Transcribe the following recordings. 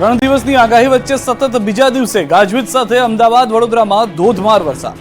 3 દિવસની આગાહી વચ્ચે સતત બીજા દિવસે ગાજવીજ સાથે અમદાવાદ વડોદરામાં ધોધમાર વરસાદ।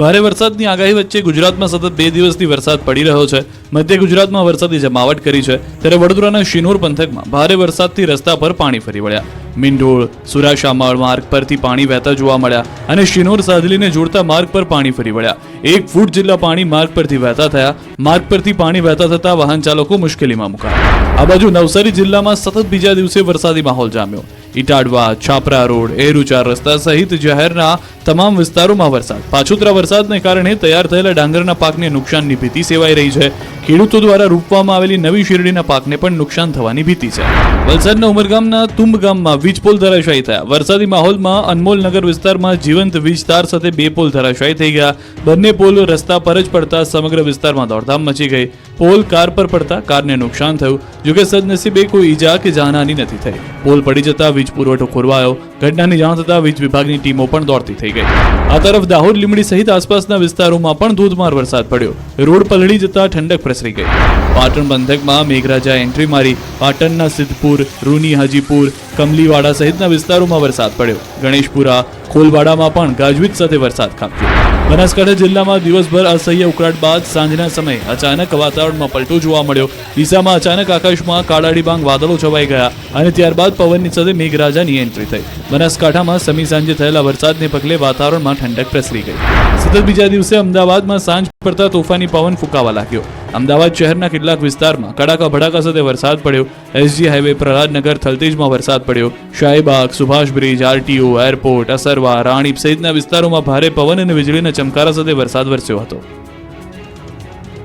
ભારે વરસાદની આગાહી વચ્ચે ગુજરાતમાં સતત 2 દિવસથી વરસાદ પડી રહ્યો છે। મધ્ય ગુજરાતમાં વરસાદી જમાવટ કરી છે, ત્યારે વડોદરાના શિનોર પંથકમાં ભારે વરસાદથી રસ્તા પર પાણી ફરી વળ્યા। મીંઢોળ સુરાશામળ માર્ગ પરથી પાણી વહેતા જોવા મળ્યા અને શિનોર સાદલીને જોડતા માર્ગ પર પાણી ફરી વળ્યા। 1 ફૂટ જેટલા પાણી માર્ગ પરથી વહેતા થયા। માર્ગ પરથી પાણી વહેતા થતા વાહન ચાલકો મુશ્કેલીમાં મુકાયા। આ બાજુ નવસારી જિલ્લામાં સતત બીજા દિવસે વરસાદી માહોલ જામ્યો। ઇટાડવા, છાપરા રોડ, એરુચાર રસ્તા સહિત શહેરના તમામ વિસ્તારોમાં વરસાદ। પાછોતરા વરસાદને કારણે તૈયાર થયેલા ડાંગરના પાકને નુકસાનની ભીતિ સેવાઈ રહી છે। ખેડૂતો દ્વારા રોપવામાં આવેલી નવી શેરડીના પાકને પણ નુકસાન થવાની ભીતિ છે। વલસાડના ઉમરગામના તુંબ ગામમાં વીજ પોલ ધરાશાયી થયા। વરસાદી માહોલમાં અનમોલનગર વિસ્તારમાં જીવંત વીજ તાર સાથે 2 પોલ ધરાશાયી થઈ ગયા। બંને પોલ રસ્તા પર જ પડતા સમગ્ર વિસ્તારમાં દોડધામ મચી ગઈ। પોલ કાર પર પડતા કારને નુકસાન થયું, જોકે સદનસીબે કોઈ ઈજા કે જાનહાની નથી થઈ। પોલ પડી જતા વીજ પુરવઠો ખોરવાયો। ઘટનાની જાણ થતા વીજ વિભાગની ટીમો પણ દોડતી થઈ ગઈ। આ તરફ દાહોદ, લીંબડી સહિત આસપાસના વિસ્તારોમાં પણ ધોધમાર વરસાદ પડ્યો। રોડ પલળી જતા ઠંડક પ્રસરી ગઈ। પાટણ પંથકમાં મેઘરાજા એન્ટ્રી મારી। પાટણના સિદ્ધપુર, રૂની, હાજીપુર, કમલીવાડા સહિતના વિસ્તારોમાં વરસાદ પડ્યો। ગણેશપુરા, ખોલવાડામાં પણ ગાજવીજ સાથે વરસાદ ખાબક્યો। બનાસકાંઠા જિલ્લામાં દિવસભર અસહ્ય ઉકળાટ બાદ સાંજના સમયે અચાનક વાતાવરણમાં પલટો જોવા મળ્યો। ડીસામાં અચાનક આકાશમાં કાળા ડિબાંગ વાદળો છવાઈ ગયા અને ત્યારબાદ પવનની સાથે મેઘરાજાની એન્ટ્રી થઈ। બનાસકાંઠામાં સમી સાંજે થયેલા વરસાદને પગલે વાતાવરણમાં ઠંડક પ્રસરી ગઈ। સતત બીજા દિવસે અમદાવાદમાં સાંજ પડતા તોફાની પવન ફૂંકાવા લાગ્યો। અમદાવાદ શહેરના કેટલાક વિસ્તારમાં કડાકા ભડાકા સાથે વરસાદ પડ્યો। એસજી હાઈવે, પ્રહલાદનગર, થલતેજમાં વરસાદ પડ્યો। Shahibaug, Subhash bridge, RTO, airport, Asarwa, Ranip સહિતના વિસ્તારોમાં ભારે પવન અને વીજળીના ચમકારા સાથે વરસાદ વરસ્યો હતો।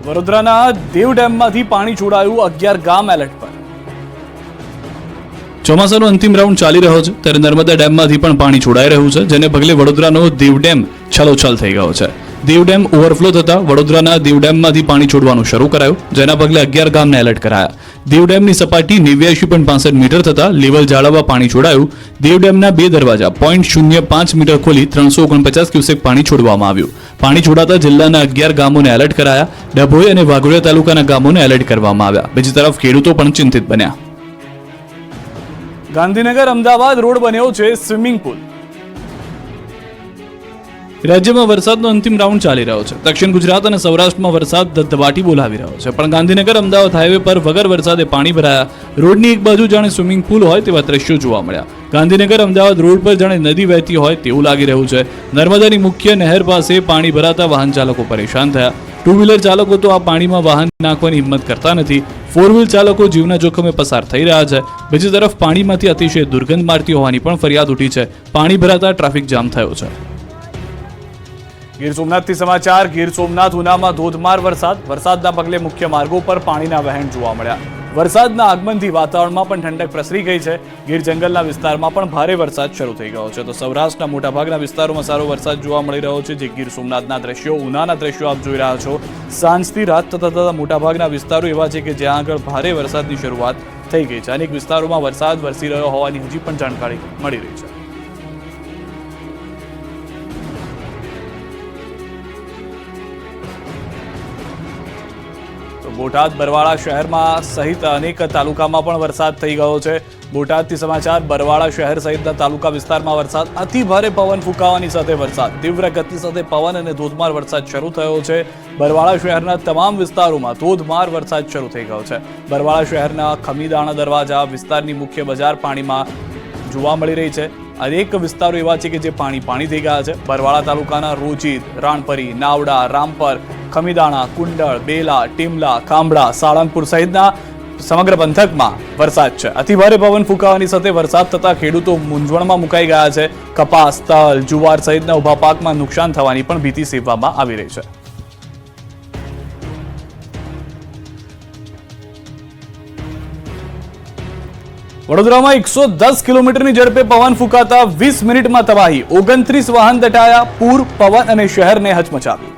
વડોદરાના દેવ ડેમમાંથી પાણી છોડાયું, 11 ગામ એલર્ટ પર। ચોમાસાનો અંતિમ રાઉન્ડ ચાલી રહ્યો છે, ત્યારે નર્મદા ડેમમાંથી પણ પાણી છોડાઈ રહ્યું છે, જેને પગલે વડોદરાનો દેવ ડેમ છલોછલ થઈ ગયો છે। દેવ ડેમ ઓવરફ્લો થતા વડોદરાના દેવ ડેમમાંથી પાણી છોડવાનું શરૂ કરાયું, જેના પગલે 11 ગામને એલર્ટ કરાયા। દેવ ડેમની સપાટી 89.65 મીટર થતા લેવલ જાળવવા પાણી છોડાયું। દેવ ડેમના 2 દરવાજા 0.05 મીટર ખોલી 349 ક્યુસેક પાણી છોડવામાં આવ્યું। પાણી છોડાતા જિલ્લાના 11 ગામોને એલર્ટ કરાયા। ડભોઈ અને વાઘોડિયા તાલુકાના ગામોને એલર્ટ કરવામાં આવ્યા। બીજી તરફ ખેડૂતો પણ ચિંતિત બન્યા। ગાંધીનગર અમદાવાદ રોડ બન્યો છે સ્વિમિંગ પુલ। રાજ્યમાં વરસાદનો અંતિમ રાઉન્ડ ચાલી રહ્યો છે। દક્ષિણ ગુજરાત અને સૌરાષ્ટ્રમાં વરસાદ ધબધબાટી બોલાવી રહ્યો છે, પણ ગાંધીનગર અમદાવાદ હાઈવે પર વગર વરસાદે પાણી ભરાયા। રોડની એક બાજુ જાણે સ્વિમિંગ પુલ હોય તેવા દ્રશ્યો જોવા મળ્યા। ગાંધીનગર અમદાવાદ રોડ પર જાણે નદી વહેતી હોય તેવું લાગી રહ્યું છે। નર્મદાની મુખ્ય નહેર પાસે પાણી ભરાતા વાહન ચાલકો પરેશાન થયા। 2 વ્હીલર ચાલકો તો આ પાણીમાં વાહન નાખવાની હિંમત કરતા નથી। 4 વ્હીલ ચાલકો જીવના જોખમે પસાર થઈ રહ્યા છે। બીજી તરફ પાણીમાંથી અતિશય દુર્ગંધ મારતી હોવાની પણ ફરિયાદ ઉઠી છે। પાણી ભરાતા ટ્રાફિક જામ થયો છે। ગીર સોમનાથથી સમાચાર। ગીર સોમનાથ, ઉનામાં ધોધમાર વરસાદ। વરસાદના પગલે મુખ્ય માર્ગો પર પાણીના વહેણ જોવા મળ્યા। વરસાદના આગમનથી વાતાવરણમાં પણ ઠંડક પ્રસરી ગઈ છે। ગીર જંગલના વિસ્તારમાં પણ ભારે વરસાદ શરૂ થઈ ગયો છે, તો સૌરાષ્ટ્રના મોટાભાગના વિસ્તારોમાં સારો વરસાદ જોવા મળી રહ્યો છે। જે ગીર સોમનાથના દ્રશ્યો, ઉનાના દ્રશ્યો આપ જોઈ રહ્યા છો। સાંજથી રાત થતા મોટાભાગના વિસ્તારો એવા છે કે જ્યાં આગળ ભારે વરસાદની શરૂઆત થઈ ગઈ છે। અનેક વિસ્તારોમાં વરસાદ વરસી રહ્યો હોવાની હજી પણ જાણકારી મળી રહી છે। બોટાદ, બરવાળા શહેરમાં સહિત અનેક તાલુકામાં પણ વરસાદ થઈ ગયો છે। બોટાદથી સમાચાર। બરવાળા શહેર સહિતના તાલુકા વિસ્તારમાં વરસાદ, અતિ ભારે પવન ફૂંકાવાની સાથે વરસાદ, તીવ્ર ગતિ સાથે પવન અને ધોધમાર વરસાદ શરૂ થયો છે। બરવાળા શહેરના તમામ વિસ્તારોમાં ધોધમાર વરસાદ શરૂ થઈ ગયો છે। બરવાળા શહેરના ખમીદાણા દરવાજા વિસ્તારની મુખ્ય બજાર પાણીમાં જોવા મળી રહી છે। અનેક વિસ્તારો એવા છે કે જે પાણી થઈ ગયા છે। બરવાળા તાલુકાના રોજિદ, રાણપરી, નાવડા, રામપર, ખમીદાણા, કુંડળ, બેલા, ટીમલા, ખાંભળા, સાળંગપુર સહિતના સમગ્ર પંથકમાં વરસાદ છે। અતિભારે પવન ફૂંકાવાની સાથે વરસાદ થતા ખેડૂતો મૂંઝવણમાં મુકાઈ ગયા છે। કપાસ, તલ, જુવાર સહિતના ઉભા પાકમાં નુકસાન થવાની પણ ભીતિ સેવવામાં આવી રહી છે। વડોદરામાં 110 કિલોમીટરની ઝડપે પવન ફૂંકાતા 20 મિનિટમાં તબાહી। 29 વાહન દટાયા। પૂર, પવન અને શહેરને હચમચાવ્યું।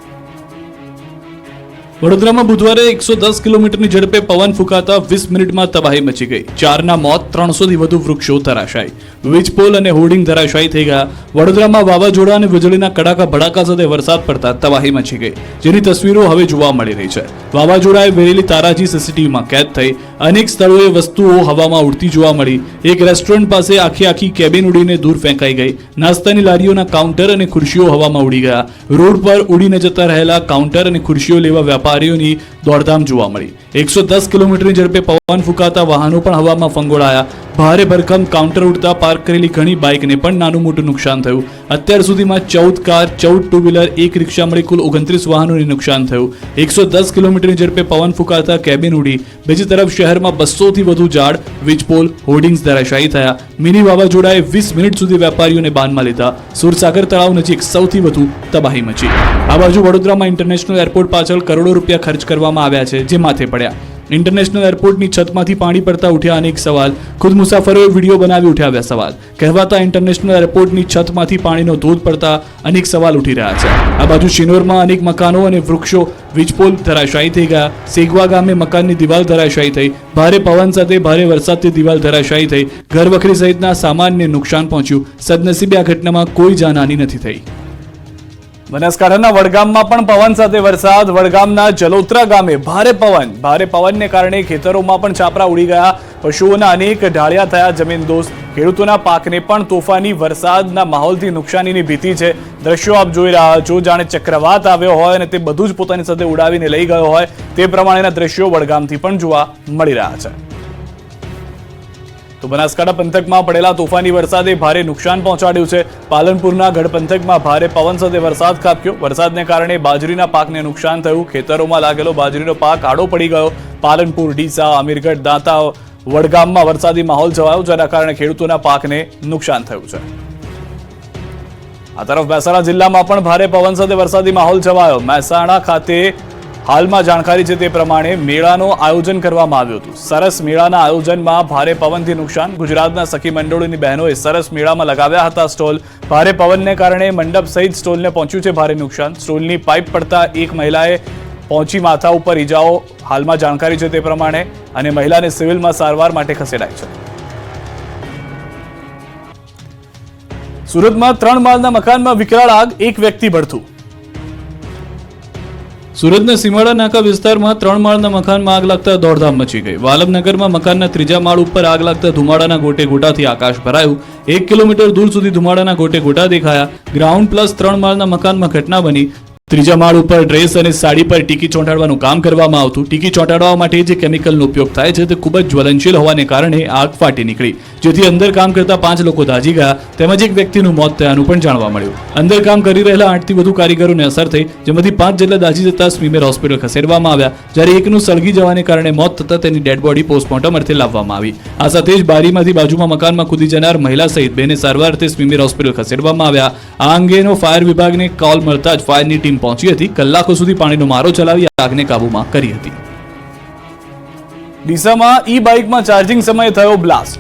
વડોદરામાં બુધવારે 110 કિલોમીટરની ઝડપે પવન ફૂંકાતા 20 મિનિટમાં તબાહી મચી ગઈ. 4ના મોત, 300થી વધુ વૃક્ષો ધરાશાયી, વીજપોલ અને હોર્ડિંગ ધરાશાયી થઈ ગયા. વડોદરામાં વાવાઝોડા અને વીજળીના કડાકા ભડાકા સાથે વરસાદ પડતા તબાહી મચી ગઈ, જેની તસવીરો હવે જોવા મળી રહી છે. વાવાઝોડાએ વેરેલી તારાજી સીસીટીવીમાં કેદ થઈ. અનેક સ્થળોએ વસ્તુઓ હવામાં ઉડતી જોવા મળી. એક રેસ્ટોરન્ટ પાસે આખી કેબિન ઉડીને દૂર ફેંકાઈ ગઈ. નાસ્તાની લારીઓના કાઉન્ટર અને ખુરશીઓ હવામાં ઉડી ગયા. રોડ પર ઉડીને જતા રહેલા કાઉન્ટર અને ખુરશીઓ લેવા વેપારીઓની દોડધામ જોવા મળી. 110 કિલોમીટરની ઝડપે પવન ફૂંકાતા વાહનો પણ હવામાં ફંગોળાયા. ભારે ભરખમ કાઉન્ટર ઉડતા પાર્ક કરેલી ઘણી બાઇકને પણ નાનું મોટું નુકસાન થયું. અત્યાર સુધીમાં 14 કાર, 14 ટુ વ્હીલર, એક રિક્ષા મળી કુલ 29 વાહનોને નુકસાન થયું. 110 કિલોમીટરની ઝડપે પવન ફૂંકાતા કેબિન ઉડી. બીજી તરફ શહેરમાં 200થી વધુ ઝાડ, વીજપોલ, હોર્ડિંગ્સ ધરાશાયી થયા. મિની વાવાઝોડાએ 20 મિનિટ સુધી વેપારીઓને બાનમાં લીધા. સુરસાગર તળાવ નજીક સૌથી વધુ તબાહી મચી. આ બાજુ વડોદરામાં ઇન્ટરનેશનલ એરપોર્ટ પાછળ કરોડો રૂપિયા ખર્ચ કરવામાં આવ્યા છે, જે માથે પડ્યા. ઇન્ટરનેશનલ એરપોર્ટની છતમાંથી પાણી પડતા ઉઠ્યા અનેક સવાલ. ખુદ મુસાફરોએ વિડીયો બનાવી ઉઠાવ્યા સવાલ. કહેવાતા ઇન્ટરનેશનલ એરપોર્ટની છતમાંથી પાણીનો ધોધ પડતા અનેક સવાલ ઉઠી રહ્યા છે. આ બાજુ શિનોરમાં અનેક મકાનો અને વૃક્ષો, વીજપોલ ધરાશાયી થઈ ગયા. સેગવા ગામે મકાનની દિવાલ ધરાશાયી થઈ. ભારે પવન સાથે ભારે વરસાદથી દિવાલ ધરાશાયી થઈ. ઘરવખરી સહિતના સામાનને નુકસાન પહોંચ્યું. સદનસીબે આ ઘટનામાં કોઈ જાનહાનિ નથી થઈ. બનાસકાંઠાના વડગામમાં પણ પવન સાથે વરસાદ. વડગામના જલોત્રા ગામે ભારે પવનને કારણે ખેતરોમાં પણ છાપરા ઉડી ગયા. પશુઓના અનેક ઢાળિયા થયા જમીનદોસ્ત. ખેડૂતોના પાકને પણ તોફાની વરસાદના માહોલથી નુકસાનીની ભીતિ છે. દ્રશ્યો આપ જોઈ રહ્યા છો, જાણે ચક્રવાત આવ્યો હોય અને તે બધું જ પોતાની સાથે ઉડાવીને લઈ ગયો હોય તે પ્રમાણેના દ્રશ્યો વડગામથી પણ જોવા મળી રહ્યા છે. તો બનાસકાંઠા પંથકમાં પડેલા તોફાની વરસાદે ભારે નુકસાન પહોંચાડ્યું છે. પાલનપુરના ગઢ પંથકમાં ભારે પવન સાથે વરસાદ ખાબક્યો. વરસાદને કારણે બાજરીના પાકને નુકસાન થયું. ખેતરોમાં લાગેલો બાજરીનો પાક આડો પડી ગયો. પાલનપુર, ડીસા, અમીરગઢ, દાંતા, વડગામમાં વરસાદી માહોલ છવાયો, જેના કારણે ખેડૂતોના પાકને નુકસાન થયું છે. આ તરફ મહેસાણા જિલ્લામાં પણ ભારે પવન સાથે વરસાદી માહોલ છવાયો. મહેસાણા ખાતે હાલમાં જાણકારી છે તે પ્રમાણે મેળાનું આયોજન કરવામાં આવ્યું હતું. સરસ મેળાના આયોજનમાં ભારે પવનથી નુકસાન. ગુજરાતના સખી મંડળોની બહેનોએ સરસ મેળામાં લગાવ્યા હતા સ્ટોલ. ભારે પવનને કારણે મંડપ સહિત સ્ટોલને પહોંચ્યું છે ભારે નુકસાન. સ્ટોલની પાઇપ પડતા એક મહિલાએ પહોંચી માથા ઉપર ઈજાઓ. હાલમાં જાણકારી છે તે પ્રમાણે અને મહિલાને સિવિલમાં સારવાર માટે ખસેડાઈ છે. સુરતમાં 3 માળના મકાનમાં વિકરાળ આગ, એક વ્યક્તિ ભડથું. સુરતના સીમાડા નાકા વિસ્તારમાં 3 માળના મકાનમાં આગ લાગતા દોડધામ મચી ગઈ. વાલમનગરમાં મકાનના 3જા માળ ઉપર આગ લાગતા ધુમાડાના ગોટે ગોટાથી આકાશ ભરાયું. 1 કિલોમીટર દૂર સુધી ધુમાડાના ગોટે ગોટા દેખાયા. ગ્રાઉન્ડ પ્લસ 3 માળના મકાનમાં ઘટના બની. 3જા માળ ઉપર ડ્રેસ અને સાડી પર ટીકી ચોંટાડવાનું કામ કરવામાં આવતું. ટીકી ચોંટાડવા માટે જે કેમિકલનો ઉપયોગ થાય છે તે ખૂબ જ જ્વલનશીલ હોવાને કારણે આગ ફાટી નીકળી, જેથી અંદર કામ કરતા 5 લોકો દાઝી ગયા તેમજ એક વ્યક્તિનું મોત થયાનું પણ જાણવા મળ્યું. અંદર કામ કરી રહેલા 8થી વધુ કારીગરોને અસર થઈ, જેમાંથી 5 જેટલા દાઝી જતા સ્મીમેર હોસ્પિટલ ખસેડવામાં આવ્યા, જ્યારે એકનું સળગી જવાને કારણે મોત થતા તેની ડેડ બોડી પોસ્ટમોર્ટમ અર્થે લાવવામાં આવી. આ સાથે જ બારીમાંથી બાજુમાં મકાનમાં કૂદી જનાર મહિલા સહિત બેને સારવાર અર્થે સ્મીમેર હોસ્પિટલ ખસેડવામાં આવ્યા. આ અંગેનો ફાયર વિભાગને કોલ મળતા જ ફાયરની ટીમ પહોંચી હતી. કલાકો સુધી પાણીનો મારો ચલાવી આગને કાબૂમાં કરી હતી. ડીસામાં ઈ બાઇકમાં ચાર્જિંગ સમયે થયો બ્લાસ્ટ.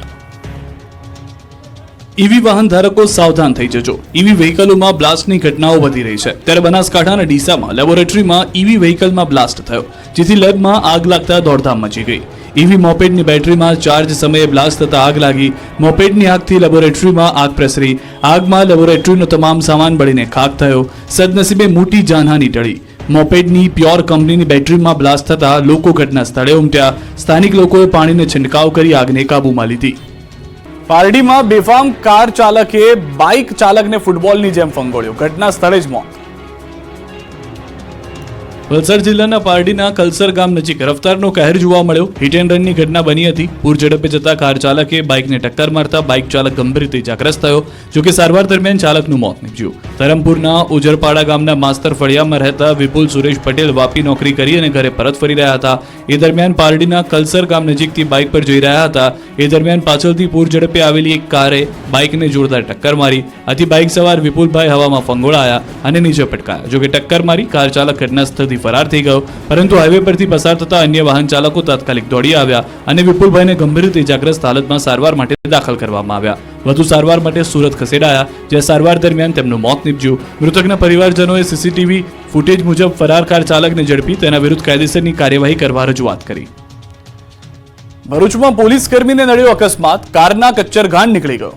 ઈવી વાહન ધારકો સાવધાન થઈ જજો. ઈવી વ્હીકલોમાં બ્લાસ્ટની ઘટનાઓ વધી રહી છે. ત્યારે બનાસકાંઠાના ડીસામાં લેબોરેટરીમાં ઈવી વ્હીકલમાં બ્લાસ્ટ થયો, જેથી લેબમાં આગ લાગતા દોડધામ મચી ગઈ. ઈવી મોપેડની બેટરીમાં ચાર્જ સમયે બ્લાસ્ટ થતા આગ લાગી. મોપેડની આગથી લેબોરેટરીમાં આગ પ્રસરી. આગમાં લેબોરેટરીનો તમામ સામાન બળીને ખાખ થયો. સદનસીબે મોટી જાનહાનિ ટળી. મોપેડની પ્યોર કંપનીની બેટરીમાં બ્લાસ્ટ થતા લોકો ઘટના સ્થળે ઉમટ્યા. સ્થાનિક લોકોએ પાણીનો છંટકાવ કરી આગને કાબૂમાં લીધી. પારડીમાં બેફામ કાર ચાલકે બાઇક ચાલકને ફૂટબોલની જેમ ફંગોળ્યો. ઘટના સ્થળે જ મોત. વલસાડ જિલ્લાના પારડીના કલસર ગામ નજીક રફતારનો કહેર જોવા મળ્યો. હિટ એન્ડ રનની ઘટના બની હતી. પૂર ઝડપે જતા કાર ચાલકે બાઇકને ટક્કર મારતા બાઇક ચાલક ગંભીર રીતે ઇજાગ્રસ્ત થયો. જોકે સારવાર દરમિયાન ચાલકનું મોત નીપજ્યું. ધરમપુરના ઉજરપાડા ગામના માસ્તર ફળિયામાં રહેતા વિપુલ સુરેશ પટેલ વાપી નોકરી કરી અને ઘરે પરત ફરી રહ્યા હતા. એ દરમિયાન પારડીના કલસર ગામ નજીકથી બાઇક પર જઈ રહ્યા હતા. એ દરમિયાન પાછળથી પૂર ઝડપે આવેલી એક કારે બાઇકને જોરદાર ટક્કર મારી. આથી બાઇક સવાર વિપુલભાઈ હવામાં ફંગોળાયા અને નીચે પટકાયા. જોકે ટક્કર મારી કાર ચાલક ઘટના સ્થળથી ફરાર થઈ ગયો, પરંતુ હાઈવે પરથી પસાર થતા અન્ય વાહન ચાલકો તાત્કાલિક દોડી આવ્યા અને વિપુલભાઈને ગંભીર રીતે ઇજાગ્રસ્ત હાલતમાં સારવાર માટે દાખલ કરવામાં આવ્યા. વધુ સારવાર માટે સુરત ખસેડાયા, જ્યાં સારવાર દરમિયાન તેમનું મોત નીપજ્યું. મૃતકના પરિવારજનોએ સીસીટીવી ફૂટેજ મુજબ ફરાર કાર ચાલકને ઝડપી તેના વિરુદ્ધ કાયદેસરની કાર્યવાહી કરવા રજૂઆત કરી. ભરૂચમાં પોલીસ કર્મીને નડ્યો અકસ્માત, કારના કચ્ચરઘાણ નીકળી ગયો.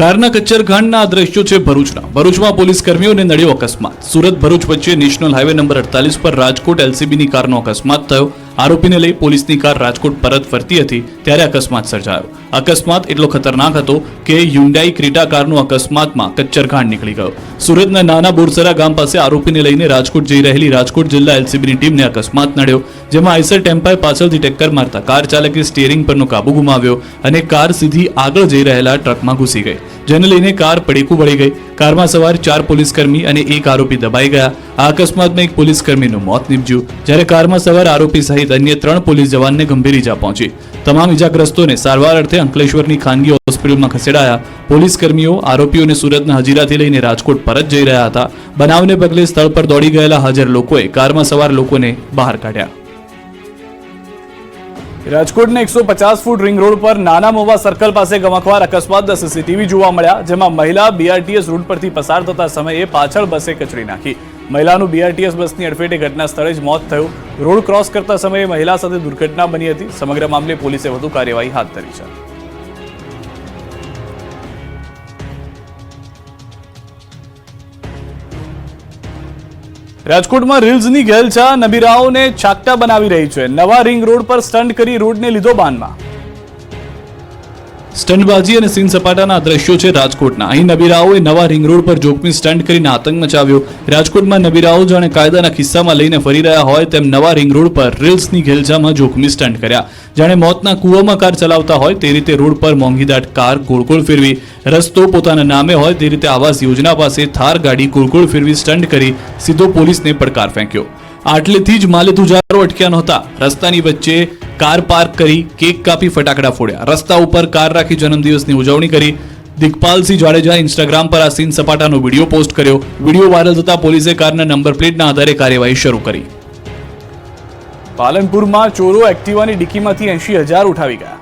કારના કચ્ચરઘાણના આ દ્રશ્યો છે ભરૂચના. ભરૂચમાં પોલીસ કર્મીઓને નડ્યો અકસ્માત. સુરત ભરૂચ વચ્ચે નેશનલ હાઈવે નંબર 48 પર રાજકોટ એલસીબીની કારનો અકસ્માત થયો. આરોપીને લઈ પોલીસની કાર રાજકોટ પરત ફરતી હતી ત્યારે અકસ્માત સર્જાયો. અકસ્માત એટલો ખતરનાક હતો કે હ્યુન્ડાઈ ક્રેટા કારનો અકસ્માતમાં કચ્ચરઘાણ નીકળી ગયો. સુરતના નાના બોરસરા ગામ પાસે આરોપીને લઈને રાજકોટ જઈ રહેલી રાજકોટ જિલ્લા એલસીબીની ટીમને અકસ્માત નડ્યો, જેમાં આઈસર ટેમ્પાએ પાછળથી ટક્કર મારતા કાર ચાલકે સ્ટીયરિંગ પરનો કાબુ ગુમાવ્યો અને કાર સીધી આગળ જઈ રહેલા ટ્રકમાં ઘૂસી ગઈ, જેને લઈને કાર પડેકું વળી ગઈ. કારમાં સવાર 4 પોલીસકર્મી અને એક આરોપી દબાઈ ગયા. આ અકસ્માતમાં એક પોલીસકર્મીનું મોત નીપજ્યું, જ્યારે કારમાં સવાર આરોપી સહિત અન્ય 3 પોલીસ જવાનને ગંભીર ઈજા પહોંચી. તમામ ઈજાગ્રસ્તોને સારવાર અર્થે અંકલેશ્વરની ખાનગી હોસ્પિટલમાં ખસેડાયા. પોલીસકર્મીઓ આરોપીઓને સુરતના હજીરાથી લઈને રાજકોટ પરત જઈ રહ્યા હતા. બનાવને પગલે સ્થળ પર દોડી ગયેલા હાજર લોકોએ કારમાં સવાર લોકોને બહાર કાઢ્યા. રાજકોટના 150 ફૂટ રિંગ રોડ પર નાના મોવા સર્કલ પાસે ગમખ્વાર અકસ્માતના સીસીટીવી જોવા મળ્યા, જેમાં મહિલા બીઆરટીએસ રૂટ પરથી પસાર થતા સમયે પાછળ બસે કચડી નાખી. મહિલાનું બીઆરટીએસ બસની અડફેટે ઘટના સ્થળે જ મોત થયું. રોડ ક્રોસ કરતા સમયે મહિલા સાથે દુર્ઘટના બની હતી. સમગ્ર મામલે પોલીસે વધુ કાર્યવાહી હાથ ધરી છે. રાજકોટમાં રીલ્સની ઘેલછા નબીરાઓને છાકટા બનાવી રહી છે. નવા રિંગ રોડ પર સ્ટન્ટ કરી રોડને લીધો બાનમાં. સ્ટન્ટબાજી અને સીન સપાટાના દ્રશ્યો છે રાજકોટના. અહીં નબીરાઓએ નવા રિંગ રોડ પર જોખમી સ્ટન્ટ કરીને આતંક મચાવ્યો. રાજકોટમાં નબીરાઓ જાણે કાયદાના ખિસ્સામાં લઈને ફરી રહ્યા હોય તેમ નવા રિંગ રોડ પર રીલ્સની ઘેલછામાં જોખમી સ્ટન્ટ કર્યા. જાણે મોતના કૂવામાં કાર ચલાવતા હોય તે રીતે રોડ પર મોંઘીદાટ કાર ગોળ ગોળ ફેરવી, રસ્તો પોતાના નામે હોય તે રીતે આવાસ યોજના પાસે થાર ગાડી ગોળ ગોળ ફેરવી સ્ટન્ટ કરી સીધો પોલીસને પડકાર ફેંક્યો. આટલેથી જ માલેતુજારો અટક્યા નહોતા. રસ્તાની વચ્ચે કાર પાર્ક કરી કેક કાપી ફટાકડા ફોડ્યા. રસ્તા ઉપર કાર રાખી જન્મદિવસની ઉજવણી કરી. દિગ્પાલસિંહ જાડેજા ઇન્સ્ટાગ્રામ પર આ સીન સપાટાનો વિડીયો પોસ્ટ કર્યો. વિડીયો વાયરલ થતા પોલીસે કારના નંબર પ્લેટના આધારે કાર્યવાહી શરૂ કરી. પાલનપુરમાં ચોરો એક્ટિવાની ડિક્કીમાંથી 80,000 ઉઠાવી ગયા.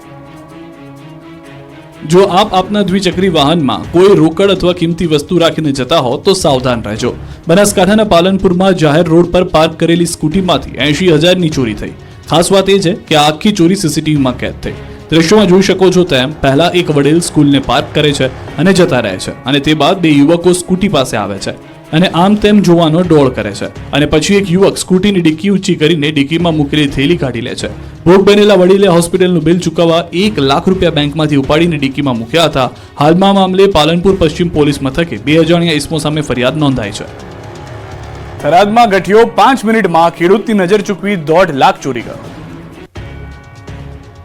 જો આપ આપના દ્વિચક્રી વાહનમાં કોઈ રોકડ અથવા કિંમતી વસ્તુ રાખીને જતા હો તો સાવધાન રહેજો. બનાસકાંઠાના પાલનપુરમાં જાહેર રોડ પર પાર્ક કરેલી સ્કૂટીમાંથી 80,000ની ચોરી થઈ. ખાસ વાત એ છે કે આ આખી ચોરી સીસીટીવીમાં કેદ થઈ. દ્રશ્યોમાં જોઈ શકો છો તેમ પહેલા એક વડીલ સ્કૂલને પાર્ક કરે છે અને જતા રહે છે, અને તે બાદ 2 યુવકો સ્કૂટી પાસે આવે છે અને આમ તેમ જોવાનો ડોળ કરે છે, અને પછી એક યુવક સ્કૂટીની ડિક્કી ઊંચી કરીને ડિક્કીમાં મૂકેલી થેલી કાઢી લે છે. ભોગ બનેલા વડીલે હોસ્પિટલનું બિલ ચૂકવવા 1 લાખ રૂપિયા બેંકમાંથી ઉપાડીને ડિક્કીમાં મૂક્યા હતા. હાલમાં મામલે પાલનપુર પશ્ચિમ પોલીસ મથકે 2 અજાણ્યા ઇસમો સામે ફરિયાદ નોંધાઈ છે. થરાદમાં ગઠિયો 5 મિનિટમાં ખેડૂતની નજર ચૂકવી 1.5 લાખ ચોરી ગયો.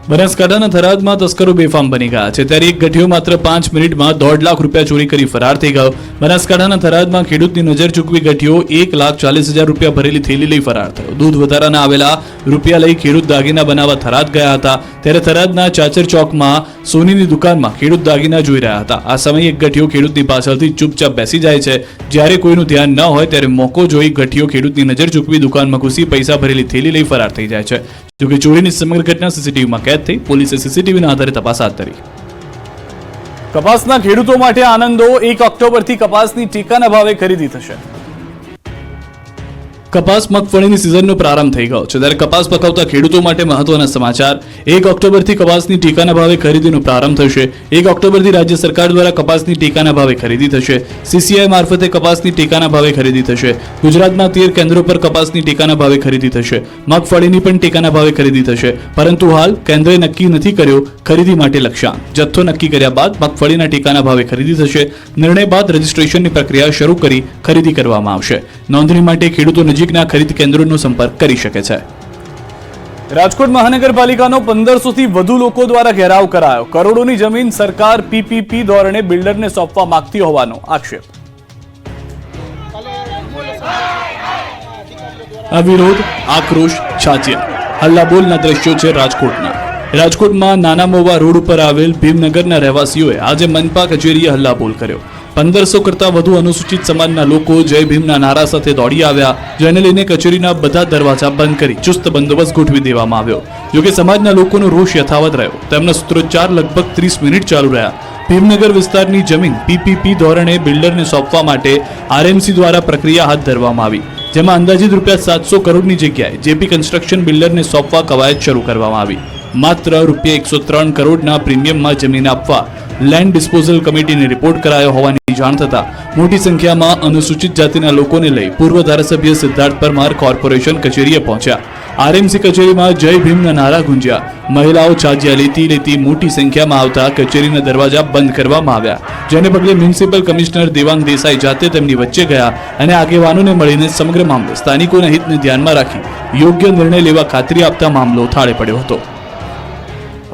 બનાસકાંઠાના થરાદમાં તસ્કરો બેફામ બની ગયા છે, ત્યારે એક ગઠિયો માત્ર 5 મિનિટમાં 1.5 લાખ રૂપિયા ચોરી કરી ફરાર થઈ ગયો. બનાસકાંઠાના થરાદમાં ખેડૂતની નજર ચૂકવી ગઠિયો 1,40,000 રૂપિયા ભરેલી થેલી લઈ ફરાર થયો. દૂધ વધારાના આવેલા રૂપિયા લઈ ખેડૂત દાગીના બનાવવા થરાદ ગયા હતા, ત્યારે થરાદના ચાચર ચોકમાં સોનીની દુકાનમાં ખેડૂત દાગીના જોઈ રહ્યા હતા. આ સમયે એક ગઠિયો ખેડૂતની પાછળથી ચૂપચાપ બેસી જાય છે. જ્યારે કોઈનું ધ્યાન ન હોય ત્યારે મોકો જોઈ ગઠિયો ખેડૂતની નજર ચૂકવી દુકાનમાં ઘૂસી પૈસા ભરેલી થેલી લઈ ફરાર થઈ જાય છે. જોકે ચોરીની સમગ્ર ઘટના સીસીટીવીમાં કેદ થઈ. પોલીસે સીસીટીવીના આધારે તપાસ હાથ ધરી. કપાસના ખેડૂતો માટે આનંદો. 1 ઓક્ટોબરથી કપાસની ટેકાના ભાવે ખરીદી થશે. કપાસ મગફળીની સિઝનનો પ્રારંભ થઈ ગયો છે, ત્યારે કપાસ પકવતા ખેડૂતો માટે મહત્વના સમાચાર. 1 ઓક્ટોબરથી કપાસની ટેકાના ભાવે ખરીદીનો પ્રારંભ થશે. 1 ઓક્ટોબરથી રાજ્ય સરકાર દ્વારા કપાસની ટેકાના ભાવે ખરીદી થશે. સીસીઆઈ મારફતે કપાસની ટેકાના ભાવે ખરીદી થશે. ગુજરાતમાં 13 કેન્દ્રો પર કપાસની ટેકાના ભાવે ખરીદી થશે. મગફળીની પણ ટેકાના ભાવે ખરીદી થશે, પરંતુ હાલ કેન્દ્રએ નક્કી નથી કર્યો ખરીદી માટે લક્ષ્યાંક. જથ્થો નક્કી કર્યા બાદ મગફળીના ટેકાના ભાવે ખરીદી થશે. નિર્ણય બાદ રજીસ્ટ્રેશનની પ્રક્રિયા શરૂ કરી ખરીદી કરવામાં આવશે. નોંધણી માટે ખેડૂતો નજીકના ખરીદ કેન્દ્રોનો સંપર્ક કરી શકે છે. રાજકોટ મહાનગરપાલિકાનો 1500 થી વધુ લોકો દ્વારા ઘેરાવ કરાયો. કરોડોની જમીન સરકાર પીપીપી ધોરણે બિલ્ડરને સોંપવા માંગતી હોવાનો આક્ષેપ. આ વિરોધ, આક્રોશ, છાતિયા, હલ્લાબોલના દ્રશ્યો છે રાજકોટના. રાજકોટમાં નાના મોવા રોડ ઉપર આવેલ ભીમનગરના રહેવાસીઓએ આજે મનપા કચેરીએ હલ્લાબોલ કર્યો. 1500 કરતા વધુ અનુસૂચિત સમાજના લોકો જય ભીમના નારા સાથે દોડી આવ્યા, જેને લઈને કચેરીના બધા દરવાજા બંધ કરી ચુસ્ત બંદોબસ્ત ગોઠવી દેવામાં આવ્યો. જોકે સમાજના લોકોનો રોષ યથાવત રહ્યો. તેમના સૂત્રોચ્ચાર લગભગ 30 મિનિટ ચાલુ રહ્યા. ભીમનગર વિસ્તારની જમીન પીપીપી ધોરણે બિલ્ડરને સોંપવા માટે આરએમસી દ્વારા પ્રક્રિયા હાથ ધરવામાં આવી, જેમાં અંદાજિત ₹700 કરોડની જગ્યાએ જેપી કન્સ્ટ્રક્શન બિલ્ડરને સોંપવા કવાયત શરૂ કરવામાં આવી. માત્ર ₹103 કરોડના પ્રીમિયમમાં જમીન આપવા લેન્ડ ડિસ્પોઝલ કમિટીને રિપોર્ટ કરાયો હોવાની જાણ થતા મોટી સંખ્યામાં અનુસૂચિત જાતિના લોકોને લઈ પૂર્વ ધારાસભ્ય સિદ્ધાર્થ પરમાર કોર્પોરેશન કચેરીએ પહોંચ્યા. આરએમસી કચેરીમાં જય ભીમના નારા ગુંજ્યા. મહિલાઓ ચાજિયા લેતી મોટી સંખ્યામાં આવતા કચેરીના દરવાજા બંધ કરવામાં આવ્યા, જેને પગલે મ્યુનિસિપલ કમિશનર દેવાંગ દેસાઈ જાતે તેમની વચ્ચે ગયા અને આગેવાનોને મળીને સમગ્ર મામલે સ્થાનિકોના હિતને ધ્યાનમાં રાખી યોગ્ય નિર્ણય લેવા ખાતરી આપતા મામલો થાળે પડ્યો હતો.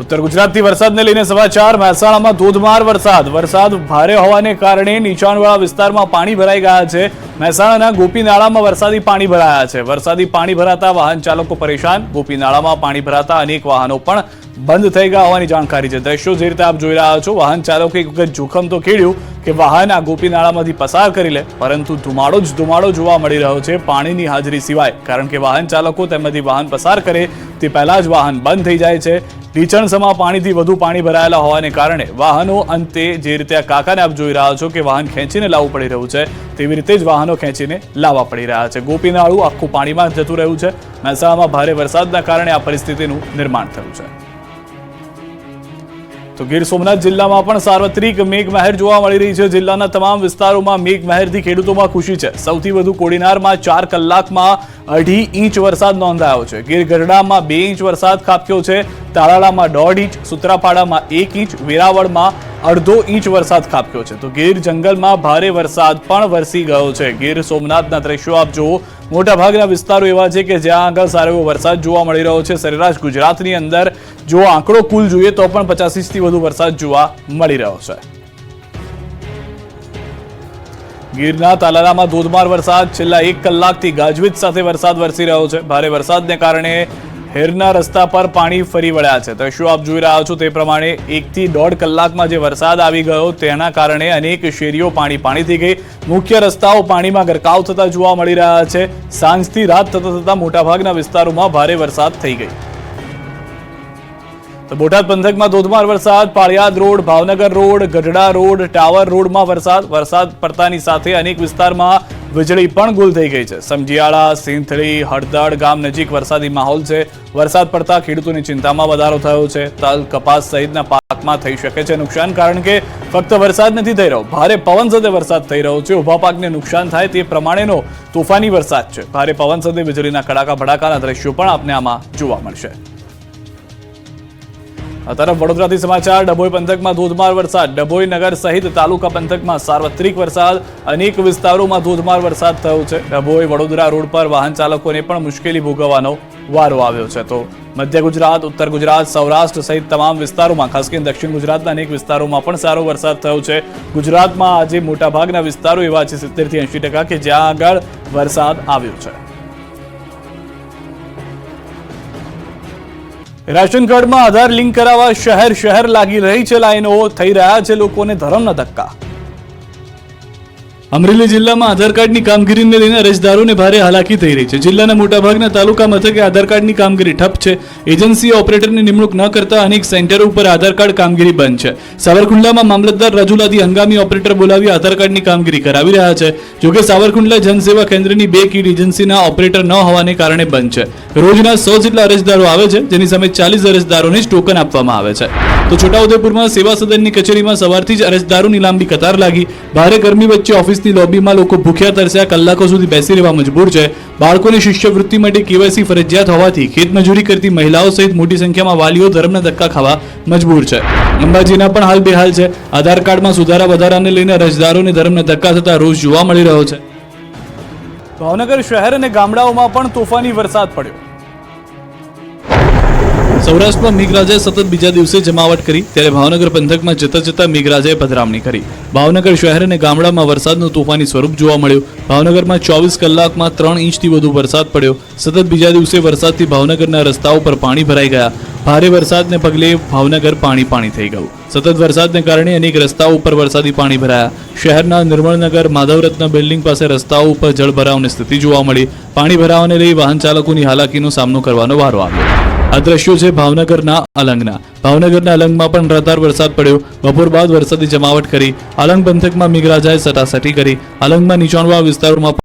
ઉત્તર ગુજરાતથી વરસાદને લઈને સમાચાર. મહેસાણામાં ધોધમાર વરસાદ ભારે હોવાને કારણે નીચાણવાળા વિસ્તારમાં પાણી ભરાઈ ગયા છે. મહેસાણાના ગોપીનાળામાં વરસાદી પાણી ભરાયા છે. વરસાદી પાણી ભરાતા વાહન ચાલકો પરેશાન. ગોપીનાળામાં પાણી ભરાતા અનેક વાહનો પણ બંધ થઈ ગયા હોવાની જાણકારી છે. દ્રશ્યો જે રીતે આપ જોઈ રહ્યા છો, વાહન ચાલકે એક વખત જોખમ તો ખેડ્યું કે વાહન આ ગોપીનાળામાંથી પસાર કરી લે, પરંતુ ધુમાડો જોવા મળી રહ્યો છે પાણીની હાજરી સિવાય. કારણ કે વાહન ચાલકો તેમાંથી વાહન પસાર કરે તે પહેલા જ વાહન બંધ થઈ જાય છે. ઢીચણસમાં પાણીથી વધુ પાણી ભરાયેલા હોવાને કારણે વાહનો અંતે જે રીતે આ કાકાને આપ જોઈ રહ્યા છો કે વાહન ખેંચીને લાવવું પડી રહ્યું છે, તેવી રીતે જ વાહનો ખેંચીને લાવવા પડી રહ્યા છે. ગોપીનાળું આખું પાણીમાં જતું રહ્યું છે. મહેસાણામાં ભારે વરસાદના કારણે આ પરિસ્થિતિનું નિર્માણ થયું છે. તો ગીર સોમનાથ જિલ્લામાં પણ સાર્વત્રિક મેઘમહેર જોવા મળી રહી છે. જિલ્લાના તમામ વિસ્તારોમાં મેઘમહેરથી ખેડૂતોમાં ખુશી છે. સૌથી વધુ કોડીનારમાં 4 કલાકમાં 2.5 ઇંચ વરસાદ નોંધાયો છે. ગીર ગઢડામાં 2 ઇંચ વરસાદ ખાબક્યો છે. તાલાળામાં 1.5 ઇંચ, સૂત્રાપાડામાં 1 ઇંચ, વેરાવળમાં 1.5 ઇંચ વરસાદ ખાબક્યો છે. તો ગીર જંગલમાં ભારે વરસાદ પણ વરસી ગયો છે. ગીર સોમનાથના દ્રશ્યો આપ જુઓ. મોટાભાગના વિસ્તારો એવા છે કે જ્યાં આગળ સારો એવો વરસાદ જોવા મળી રહ્યો છે. સરેરાશ ગુજરાતની અંદર જો આંકડો કુલ જોઈએ તો પણ 85 ઇંચથી વધુ વરસાદ જોવા મળી રહ્યો છે. ગીરના તાલાળામાં ધોધમાર વરસાદ. છેલ્લા 1 કલાકથી ગાજવીજ સાથે વરસાદ વરસી રહ્યો છે. ભારે વરસાદને કારણે હેરના રસ્તા પર પાણી ફરી વળ્યા છે. દ્રશ્યો આપ જોઈ રહ્યા છો તે પ્રમાણે 1 થી 1.5 કલાકમાં જે વરસાદ આવી ગયો તેના કારણે અનેક શેરીઓ પાણી થઈ ગઈ. મુખ્ય રસ્તાઓ પાણીમાં ગરકાવ થતા જોવા મળી રહ્યા છે. સાંજથી રાત થતા મોટાભાગના વિસ્તારોમાં ભારે વરસાદ થઈ ગઈ. તો બોટાદ પંથકમાં ધોધમાર વરસાદ. Paliyad road, Bhavnagar road, Gadhada road, tower રોડમાં વરસાદ પડતાની સાથે અનેક વિસ્તારમાં વીજળી પણ ગુલ થઈ ગઈ છે. સમજીયાળા, સિંથળી, હળદળ ગામ નજીક વરસાદી માહોલ છે. વરસાદ પડતા ખેડૂતોની ચિંતામાં વધારો થયો છે. તલ, કપાસ સહિતના પાકમાં થઈ શકે છે નુકસાન, કારણ કે ફક્ત વરસાદ નથી થઈ રહ્યો, ભારે પવન સાથે વરસાદ થઈ રહ્યો છે. ઉભા પાકને નુકસાન થાય તે પ્રમાણેનો તોફાની વરસાદ છે. ભારે પવન સાથે વીજળીના કડાકા ભડાકાના દ્રશ્યો પણ આપને આમાં જોવા મળશે. આ તરફ વડોદરાથી સમાચાર. ડભોઈ પંથકમાં ધોધમાર વરસાદ. ડભોઈ નગર સહિત તાલુકા પંથકમાં સાર્વત્રિક વરસાદ. અનેક વિસ્તારોમાં ધોધમાર વરસાદ થયો છે. ડભોઈ વડોદરા રોડ પર વાહન ચાલકોને પણ મુશ્કેલી ભોગવવાનો વારો આવ્યો છે. તો મધ્ય ગુજરાત, ઉત્તર ગુજરાત, સૌરાષ્ટ્ર સહિત તમામ વિસ્તારોમાં, ખાસ કરીને દક્ષિણ ગુજરાતના અનેક વિસ્તારોમાં પણ સારો વરસાદ થયો છે. ગુજરાતમાં આજે મોટાભાગના વિસ્તારો એવા છે 70 થી 80% કે જ્યાં આગળ વરસાદ આવ્યો છે. રેશન કાર્ડમાં આધાર લિંક કરાવવા શહેર લાગી રહી છે લાઈનો. થઈ રહ્યા છે લોકોને ધરમના ધક્કા. અમરેલી જિલ્લામાં આધાર કાર્ડની કામગીરીને લઈને અરજદારોને ભારે હાલાકી થઈ રહી છે. જિલ્લાના મોટાભાગના તાલુકા મથકે આધાર કાર્ડની કામગીરી ઠપ છે. એજન્સી ઓપરેટરની નિમણૂક ન કરતા અનેક સેન્ટરો ઉપર આધાર કાર્ડ કામગીરી બંધ છે. સાવરકુંડલામાં મામલતદાર રાજુલાથી હંગામી ઓપરેટર બોલાવી આધાર કાર્ડની કામગીરી કરાવી રહ્યા છે. જોકે સાવરકુંડલા જનસેવા કેન્દ્રની 2 કીડ એજન્સીના ઓપરેટર ન હોવાને કારણે બંધ છે. રોજના 100 જેટલા અરજદારો આવે છે, જેની સામે 40 અરજદારોને જ ટોકન આપવામાં આવે છે. તો છોટાઉદેપુરમાં સેવા સદનની કચેરીમાં સવારથી જ અરજદારોની લાંબી કતાર લાગી. ભારે ગરમી વચ્ચે ઓફિસની લોબીમાં લોકો ભૂખ્યા તરસ્યા કલાકો સુધી બેસી રહેવા મજબૂર છે. બાળકોની શિષ્યવૃત્તિ માટે કેવાયસી ફરજિયાત હોવાથી ખેતમજૂરી કરતી મહિલાઓ સહિત મોટી સંખ્યામાં વાલીઓ ધર્મના ધક્કા ખાવા મજબૂર છે. અંબાજીના પણ હાલ બેહાલ છે. આધાર કાર્ડમાં સુધારા વધારાને લઈને અરજદારોને ધર્મના ધક્કા થતા રોજ જોવા મળી રહ્યો છે. ભાવનગર શહેર અને ગામડાઓમાં પણ તોફાની વરસાદ પડ્યો. સૌરાષ્ટ્રમાં મેઘરાજાએ સતત બીજા દિવસે જમાવટ કરી ત્યારે ભાવનગર પંથકમાં જતા જતા મેઘરાજાએ પધરામણી કરી. ભાવનગર શહેર અને ગામડામાં વરસાદનું તોફાની સ્વરૂપ જોવા મળ્યું. ભાવનગરમાં 24 કલાકમાં 3 ઇંચથી વધુ વરસાદ પડ્યો. સતત બીજા દિવસે વરસાદથી ભાવનગરના રસ્તાઓ પર પાણી ભરાઈ ગયા. ભારે વરસાદને પગલે ભાવનગર પાણી થઈ ગયું. સતત વરસાદને કારણે અનેક રસ્તાઓ ઉપર વરસાદી પાણી ભરાયા. શહેરના નિર્મળનગર માધવરત્ન બિલ્ડિંગ પાસે રસ્તાઓ ઉપર જળભરાવની સ્થિતિ જોવા મળી. પાણી ભરાવાને લઈ વાહન ચાલકોની હાલાકીનો સામનો કરવાનો વારો આવ્યો. આ દ્રશ્યો છે ભાવનગરના અલંગના. ભાવનગરના અલંગમાં પણ રાતભર વરસાદ પડ્યો. બપોર બાદ વરસાદી જમાવટ કરી. અલંગ પંથકમાં મેઘરાજાએ સટાસટી કરી. અલંગમાં નીચાણવાળા વિસ્તારોમાં